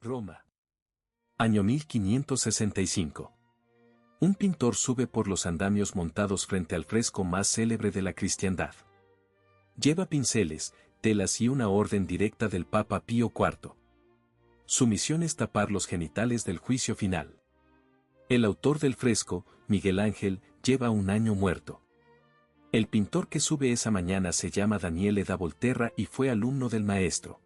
Roma. Año 1565. Un pintor sube por los andamios montados frente al fresco más célebre de la cristiandad. Lleva pinceles, telas y una orden directa del Papa Pío IV. Su misión es tapar los genitales del juicio final. El autor del fresco, Miguel Ángel, lleva un año muerto. El pintor que sube esa mañana se llama Daniele da Volterra y fue alumno del maestro.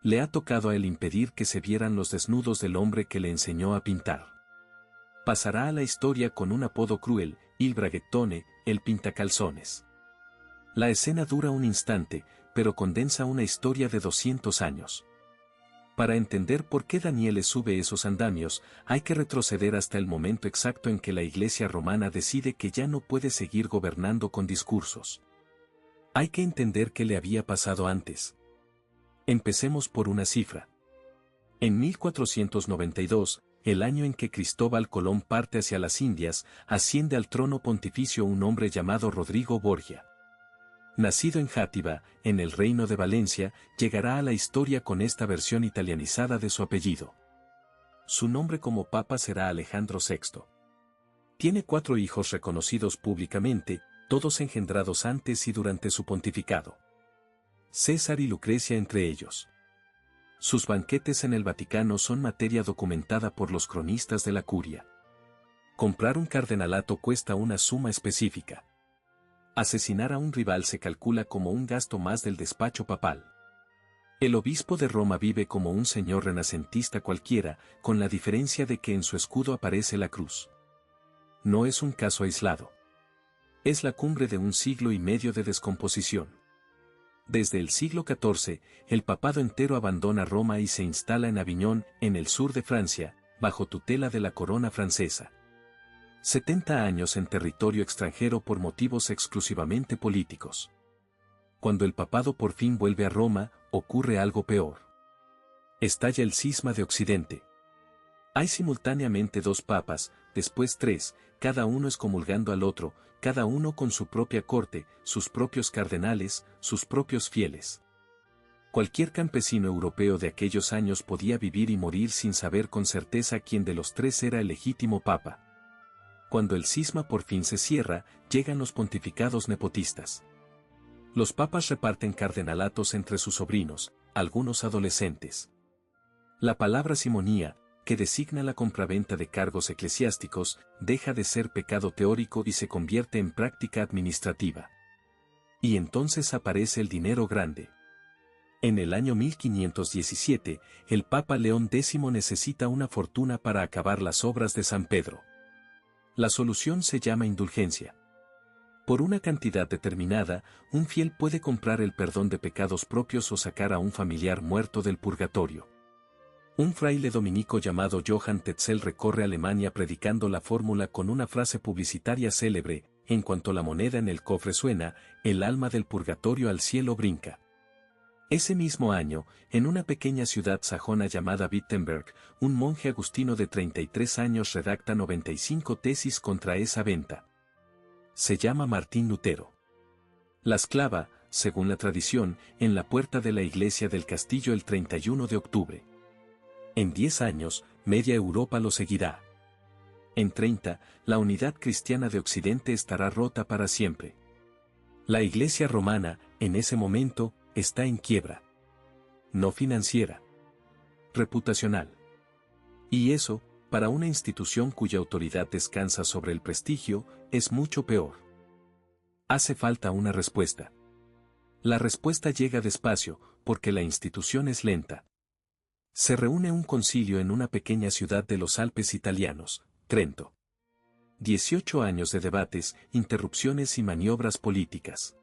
Le ha tocado a él impedir que se vieran los desnudos del hombre que le enseñó a pintar. Pasará a la historia con un apodo cruel, Il Braghettone, el pintacalzones. La escena dura un instante, pero condensa una historia de 200 años. Para entender por qué Daniele sube esos andamios, hay que retroceder hasta el momento exacto en que la Iglesia romana decide que ya no puede seguir gobernando con discursos. Hay que entender qué le había pasado antes. Empecemos por una cifra. En 1492, el año en que Cristóbal Colón parte hacia las Indias, asciende al trono pontificio un hombre llamado Rodrigo Borgia. Nacido en Játiva, en el Reino de Valencia, llegará a la historia con esta versión italianizada de su apellido. Su nombre como papa será Alejandro VI. Tiene 4 hijos reconocidos públicamente, todos engendrados antes y durante su pontificado. César y Lucrecia entre ellos. Sus banquetes en el Vaticano son materia documentada por los cronistas de la curia. Comprar un cardenalato cuesta una suma específica. Asesinar a un rival se calcula como un gasto más del despacho papal. El obispo de Roma vive como un señor renacentista cualquiera, con la diferencia de que en su escudo aparece la cruz. No es un caso aislado. Es la cumbre de un siglo y medio de descomposición. Desde el siglo XIV, el papado entero abandona Roma y se instala en Aviñón, en el sur de Francia, bajo tutela de la corona francesa. 70 años en territorio extranjero por motivos exclusivamente políticos. Cuando el papado por fin vuelve a Roma, ocurre algo peor. Estalla el cisma de Occidente. Hay simultáneamente 2 papas, después 3, cada uno excomulgando al otro, cada uno con su propia corte, sus propios cardenales, sus propios fieles. Cualquier campesino europeo de aquellos años podía vivir y morir sin saber con certeza quién de los 3 era el legítimo papa. Cuando el cisma por fin se cierra, llegan los pontificados nepotistas. Los papas reparten cardenalatos entre sus sobrinos, algunos adolescentes. La palabra simonía, que designa la compraventa de cargos eclesiásticos, deja de ser pecado teórico y se convierte en práctica administrativa. Y entonces aparece el dinero grande. En el año 1517, el Papa León X necesita una fortuna para acabar las obras de San Pedro. La solución se llama indulgencia. Por una cantidad determinada, un fiel puede comprar el perdón de pecados propios o sacar a un familiar muerto del purgatorio. Un fraile dominico llamado Johann Tetzel recorre Alemania predicando la fórmula con una frase publicitaria célebre: en cuanto la moneda en el cofre suena, el alma del purgatorio al cielo brinca. Ese mismo año, en una pequeña ciudad sajona llamada Wittenberg, un monje agustino de 33 años redacta 95 tesis contra esa venta. Se llama Martín Lutero. Las clava, según la tradición, en la puerta de la iglesia del castillo el 31 de octubre. En 10 años, media Europa lo seguirá. En 30, la unidad cristiana de Occidente estará rota para siempre. La Iglesia romana, en ese momento, está en quiebra. No financiera. Reputacional. Y eso, para una institución cuya autoridad descansa sobre el prestigio, es mucho peor. Hace falta una respuesta. La respuesta llega despacio, porque la institución es lenta. Se reúne un concilio en una pequeña ciudad de los Alpes italianos, Trento. 18 años de debates, interrupciones y maniobras políticas.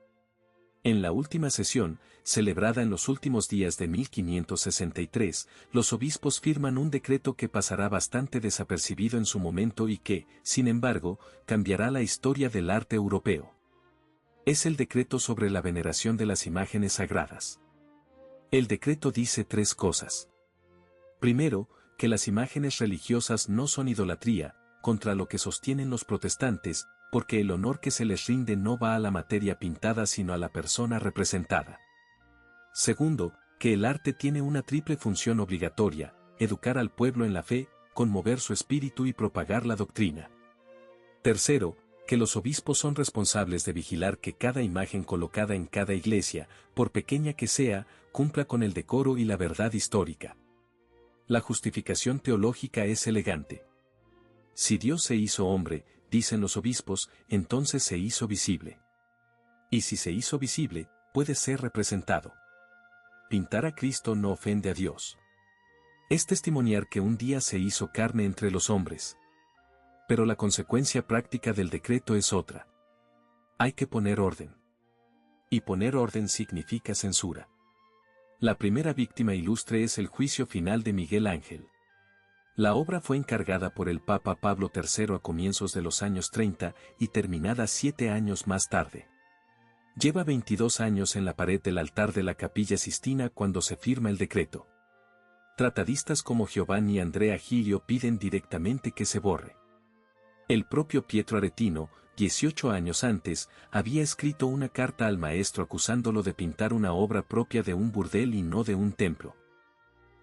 En la última sesión, celebrada en los últimos días de 1563, los obispos firman un decreto que pasará bastante desapercibido en su momento y que, sin embargo, cambiará la historia del arte europeo. Es el decreto sobre la veneración de las imágenes sagradas. El decreto dice 3 cosas. Primero, que las imágenes religiosas no son idolatría, contra lo que sostienen los protestantes, porque el honor que se les rinde no va a la materia pintada sino a la persona representada. Segundo, que el arte tiene una triple función obligatoria: educar al pueblo en la fe, conmover su espíritu y propagar la doctrina. Tercero, que los obispos son responsables de vigilar que cada imagen colocada en cada iglesia, por pequeña que sea, cumpla con el decoro y la verdad histórica. La justificación teológica es elegante. Si Dios se hizo hombre, dicen los obispos, entonces se hizo visible. Y si se hizo visible, puede ser representado. Pintar a Cristo no ofende a Dios. Es testimoniar que un día se hizo carne entre los hombres. Pero la consecuencia práctica del decreto es otra. Hay que poner orden. Y poner orden significa censura. La primera víctima ilustre es el juicio final de Miguel Ángel. La obra fue encargada por el Papa Pablo III a comienzos de los años 30 y terminada 7 años más tarde. Lleva 22 años en la pared del altar de la Capilla Sistina cuando se firma el decreto. Tratadistas como Giovanni Andrea Giglio piden directamente que se borre. El propio Pietro Aretino, 18 años antes, había escrito una carta al maestro acusándolo de pintar una obra propia de un burdel y no de un templo.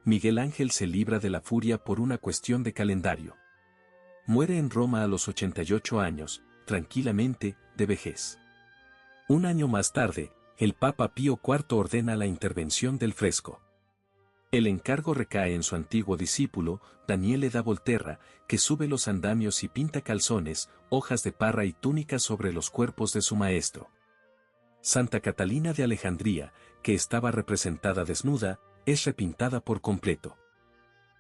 Miguel Ángel se libra de la furia por una cuestión de calendario. Muere en Roma a los 88 años, tranquilamente, de vejez. Un año más tarde, el Papa Pío IV ordena la intervención del fresco. El encargo recae en su antiguo discípulo, Daniele da Volterra, que sube los andamios y pinta calzones, hojas de parra y túnicas sobre los cuerpos de su maestro. Santa Catalina de Alejandría, que estaba representada desnuda, es repintada por completo.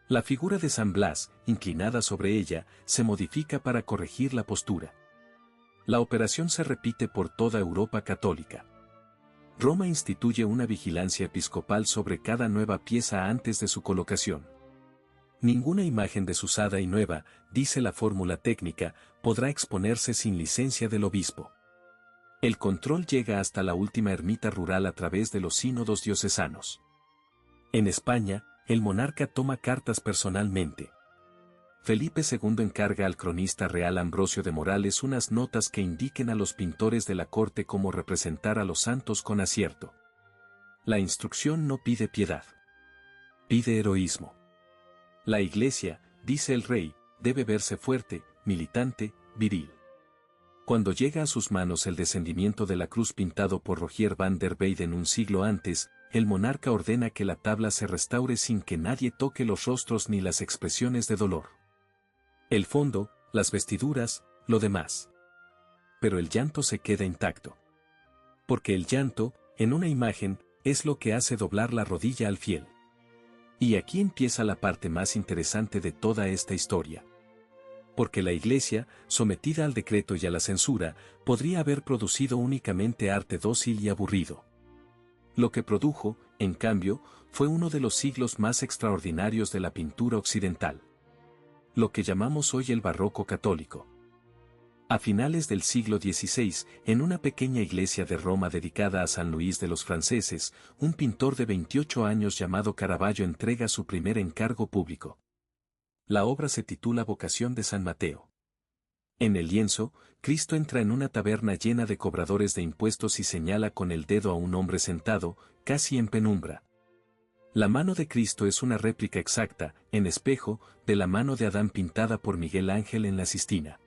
La figura de San Blas, inclinada sobre ella, se modifica para corregir la postura. La operación se repite por toda Europa católica. Roma instituye una vigilancia episcopal sobre cada nueva pieza antes de su colocación. Ninguna imagen desusada y nueva, dice la fórmula técnica, podrá exponerse sin licencia del obispo. El control llega hasta la última ermita rural a través de los sínodos diocesanos. En España, el monarca toma cartas personalmente. Felipe II encarga al cronista real Ambrosio de Morales unas notas que indiquen a los pintores de la corte cómo representar a los santos con acierto. La instrucción no pide piedad. Pide heroísmo. La Iglesia, dice el rey, debe verse fuerte, militante, viril. Cuando llega a sus manos el descendimiento de la cruz pintado por Rogier van der Weyden un siglo antes, el monarca ordena que la tabla se restaure sin que nadie toque los rostros ni las expresiones de dolor. El fondo, las vestiduras, lo demás. Pero el llanto se queda intacto. Porque el llanto, en una imagen, es lo que hace doblar la rodilla al fiel. Y aquí empieza la parte más interesante de toda esta historia. Porque la Iglesia, sometida al decreto y a la censura, podría haber producido únicamente arte dócil y aburrido. Lo que produjo, en cambio, fue uno de los siglos más extraordinarios de la pintura occidental. Lo que llamamos hoy el barroco católico. A finales del siglo XVI, en una pequeña iglesia de Roma dedicada a San Luis de los franceses, un pintor de 28 años llamado Caravaggio entrega su primer encargo público. La obra se titula Vocación de San Mateo. En el lienzo, Cristo entra en una taberna llena de cobradores de impuestos y señala con el dedo a un hombre sentado, casi en penumbra. La mano de Cristo es una réplica exacta, en espejo, de la mano de Adán pintada por Miguel Ángel en la Sistina.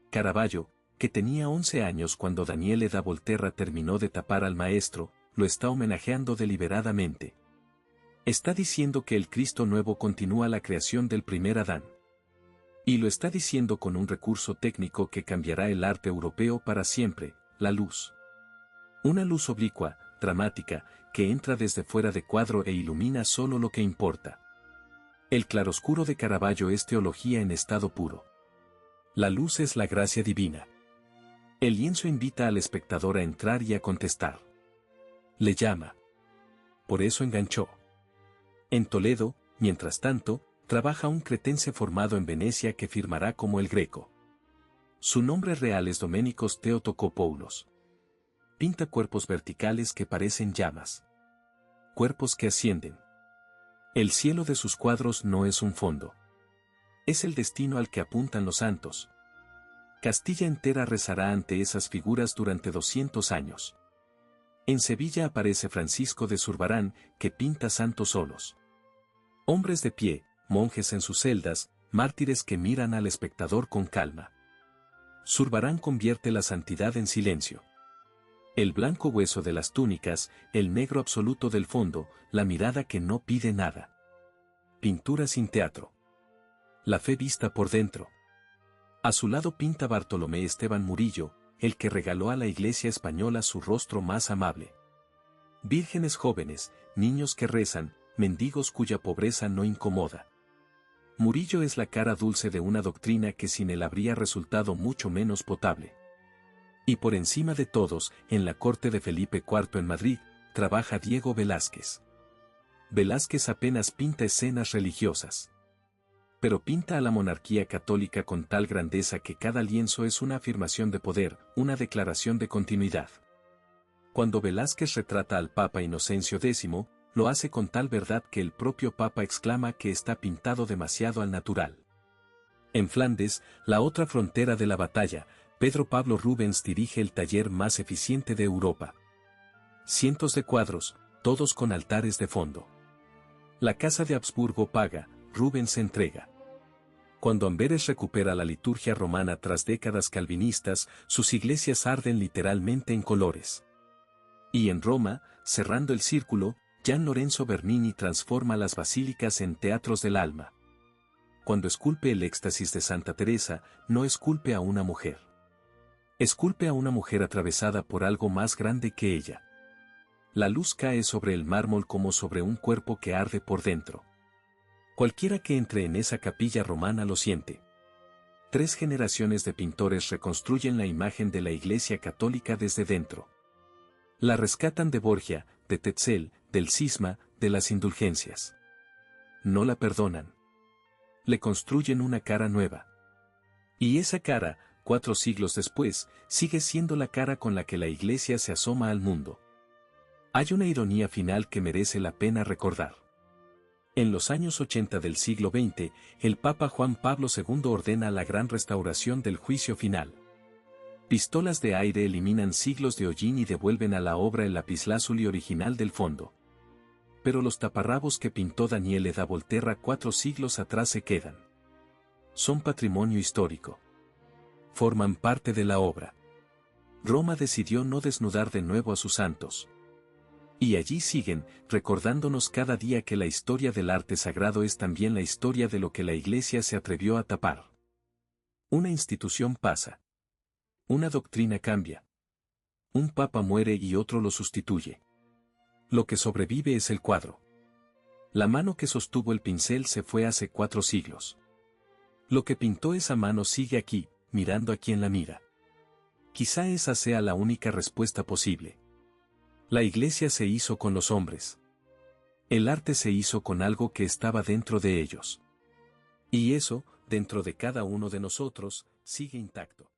Caravaggio, que tenía 11 años cuando Daniele da Volterra terminó de tapar al maestro, lo está homenajeando deliberadamente. Está diciendo que el Cristo nuevo continúa la creación del primer Adán. Y lo está diciendo con un recurso técnico que cambiará el arte europeo para siempre, la luz. Una luz oblicua, dramática, que entra desde fuera de cuadro e ilumina solo lo que importa. El claroscuro de Caravaggio es teología en estado puro. La luz es la gracia divina. El lienzo invita al espectador a entrar y a contestar. Le llama. Por eso enganchó. En Toledo, mientras tanto, trabaja un cretense formado en Venecia que firmará como el Greco. Su nombre real es Doménicos Theotokopoulos. Pinta cuerpos verticales que parecen llamas. Cuerpos que ascienden. El cielo de sus cuadros no es un fondo. Es el destino al que apuntan los santos. Castilla entera rezará ante esas figuras durante 200 años. En Sevilla aparece Francisco de Zurbarán, que pinta santos solos. Hombres de pie, monjes en sus celdas, mártires que miran al espectador con calma. Zurbarán convierte la santidad en silencio. El blanco hueso de las túnicas, el negro absoluto del fondo, la mirada que no pide nada. Pintura sin teatro. La fe vista por dentro. A su lado pinta Bartolomé Esteban Murillo, el que regaló a la Iglesia española su rostro más amable. Vírgenes jóvenes, niños que rezan, mendigos cuya pobreza no incomoda. Murillo es la cara dulce de una doctrina que sin él habría resultado mucho menos potable. Y por encima de todos, en la corte de Felipe IV en Madrid, trabaja Diego Velázquez. Velázquez apenas pinta escenas religiosas. Pero pinta a la monarquía católica con tal grandeza que cada lienzo es una afirmación de poder, una declaración de continuidad. Cuando Velázquez retrata al Papa Inocencio X, lo hace con tal verdad que el propio Papa exclama que está pintado demasiado al natural. En Flandes, la otra frontera de la batalla, Pedro Pablo Rubens dirige el taller más eficiente de Europa. Cientos de cuadros, todos con altares de fondo. La casa de Habsburgo paga, Rubens entrega. Cuando Amberes recupera la liturgia romana tras décadas calvinistas, sus iglesias arden literalmente en colores. Y en Roma, cerrando el círculo, Gian Lorenzo Bernini transforma las basílicas en teatros del alma. Cuando esculpe el éxtasis de Santa Teresa, no esculpe a una mujer. Esculpe a una mujer atravesada por algo más grande que ella. La luz cae sobre el mármol como sobre un cuerpo que arde por dentro. Cualquiera que entre en esa capilla romana lo siente. 3 generaciones de pintores reconstruyen la imagen de la Iglesia católica desde dentro. La rescatan de Borgia, de Tetzel, del cisma, de las indulgencias. No la perdonan. Le construyen una cara nueva. Y esa cara, 4 siglos después, sigue siendo la cara con la que la Iglesia se asoma al mundo. Hay una ironía final que merece la pena recordar. En los años 80 del siglo XX, el Papa Juan Pablo II ordena la gran restauración del juicio final. Pistolas de aire eliminan siglos de hollín y devuelven a la obra el lapislázuli original del fondo. Pero los taparrabos que pintó Daniele da Volterra 4 siglos atrás se quedan. Son patrimonio histórico. Forman parte de la obra. Roma decidió no desnudar de nuevo a sus santos. Y allí siguen, recordándonos cada día que la historia del arte sagrado es también la historia de lo que la Iglesia se atrevió a tapar. Una institución pasa. Una doctrina cambia. Un papa muere y otro lo sustituye. Lo que sobrevive es el cuadro. La mano que sostuvo el pincel se fue hace 4 siglos. Lo que pintó esa mano sigue aquí, mirando a quien la mira. Quizá esa sea la única respuesta posible. La Iglesia se hizo con los hombres. El arte se hizo con algo que estaba dentro de ellos. Y eso, dentro de cada uno de nosotros, sigue intacto.